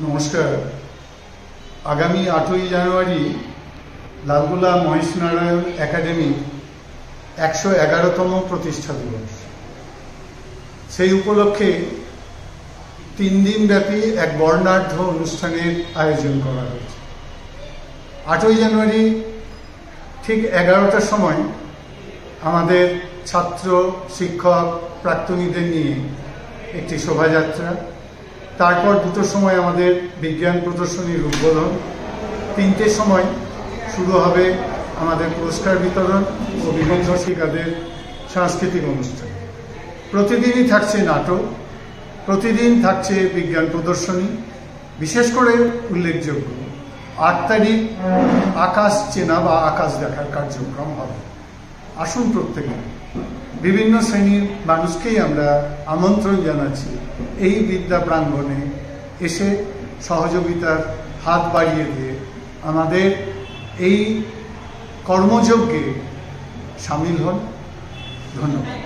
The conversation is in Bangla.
নমস্কার। আগামী 8ই জানুয়ারি লালগোলা মহেশ নারায়ণ একাডেমি 111তম প্রতিষ্ঠা দিবস। সেই উপলক্ষে 3 দিন ব্যাপী এক বর্ণাঢ্য অনুষ্ঠানের আয়োজন করা হয়েছে। 8ই জানুয়ারি ঠিক 11টার সময় আমাদের ছাত্র, শিক্ষক, প্রাক্তনীদের নিয়ে একটি শোভাযাত্রা, তারপর 2টোর সময় আমাদের বিজ্ঞান প্রদর্শনীর উদ্বোধন, 3টের সময় শুরু হবে আমাদের পুরস্কার বিতরণ ও বিভিন্ন শিক্ষাদের সাংস্কৃতিক অনুষ্ঠান। প্রতিদিনই থাকছে নাটক, প্রতিদিন থাকছে বিজ্ঞান প্রদর্শনী। বিশেষ করে উল্লেখযোগ্য 8 তারিখ আকাশ চেনা বা আকাশ দেখার কার্যক্রম হবে। আসুন প্রত্যেকে, বিভিন্ন শ্রেণীর মানুষকেই আমরা আমন্ত্রণ জানাচ্ছি এই বিদ্যা প্রাঙ্গণে এসে সহযোগিতার হাত বাড়িয়ে দিয়ে আমাদের এই কর্মযজ্ঞে সামিল হন। ধন্যবাদ।